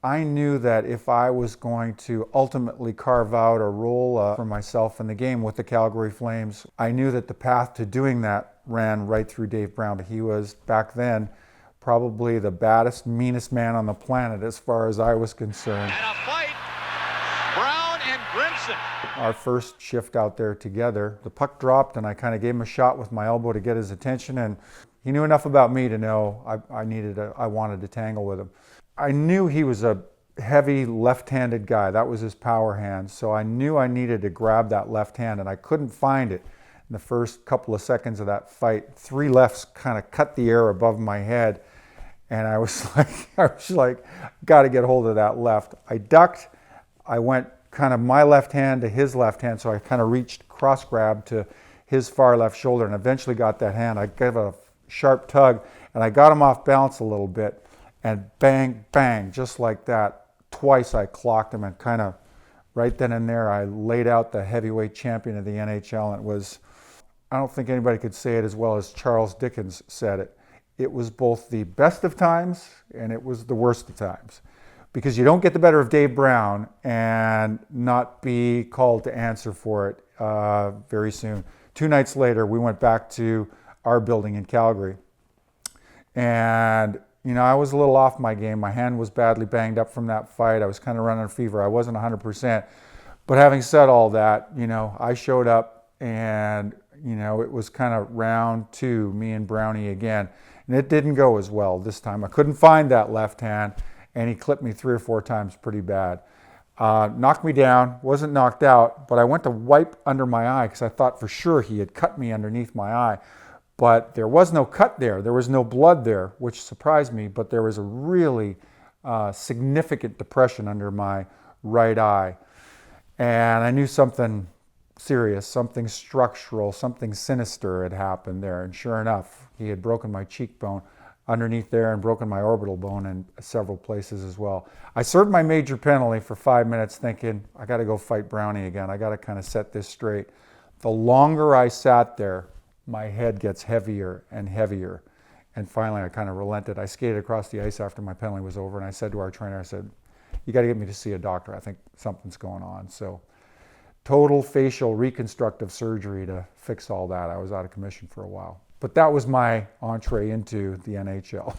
I knew that if I was going to ultimately carve out a role for myself in the game with the Calgary Flames, I knew that the path to doing that ran right through Dave Brown. He was, back then, probably the baddest, meanest man on the planet as far as I was concerned. And a fight, Brown and Grimson. Our first shift out there together, the puck dropped and I kind of gave him a shot with my elbow to get his attention, and he knew enough about me to know I wanted to tangle with him. I knew he was a heavy left-handed guy. That was his power hand. So I knew I needed to grab that left hand, and I couldn't find it. In the first couple of seconds of that fight, 3 lefts kind of cut the air above my head, and I was like, got to get hold of that left. I ducked. I went kind of my left hand to his left hand, so I kind of reached cross grab to his far left shoulder, and eventually got that hand. I gave a sharp tug, and I got him off balance a little bit. And bang, bang, just like that, twice I clocked him, and kind of right then and there I laid out the heavyweight champion of the NHL. And it was, I don't think anybody could say it as well as Charles Dickens said it. It was both the best of times and it was the worst of times. Because you don't get the better of Dave Brown and not be called to answer for it very soon. 2 nights later, we went back to our building in Calgary. And you know, I was a little off my game. My hand was badly banged up from that fight. I was kind of running a fever. I wasn't 100%. But having said all that, you know, I showed up, and, you know, it was kind of round 2, me and Brownie again. And it didn't go as well this time. I couldn't find that left hand, and he clipped me 3 or 4 times pretty bad. Knocked me down, wasn't knocked out, but I went to wipe under my eye because I thought for sure he had cut me underneath my eye. But there was no cut there. There was no blood there, which surprised me. But there was a really significant depression under my right eye. And I knew something serious, something structural, something sinister had happened there. And sure enough, he had broken my cheekbone underneath there and broken my orbital bone in several places as well. I served my major penalty for 5 minutes thinking, I got to go fight Brownie again. I got to kind of set this straight. The longer I sat there, my head gets heavier and heavier. And finally, I kind of relented. I skated across the ice after my penalty was over, and I said to our trainer, I said, you got to get me to see a doctor. I think something's going on. So total facial reconstructive surgery to fix all that. I was out of commission for a while. But that was my entree into the NHL.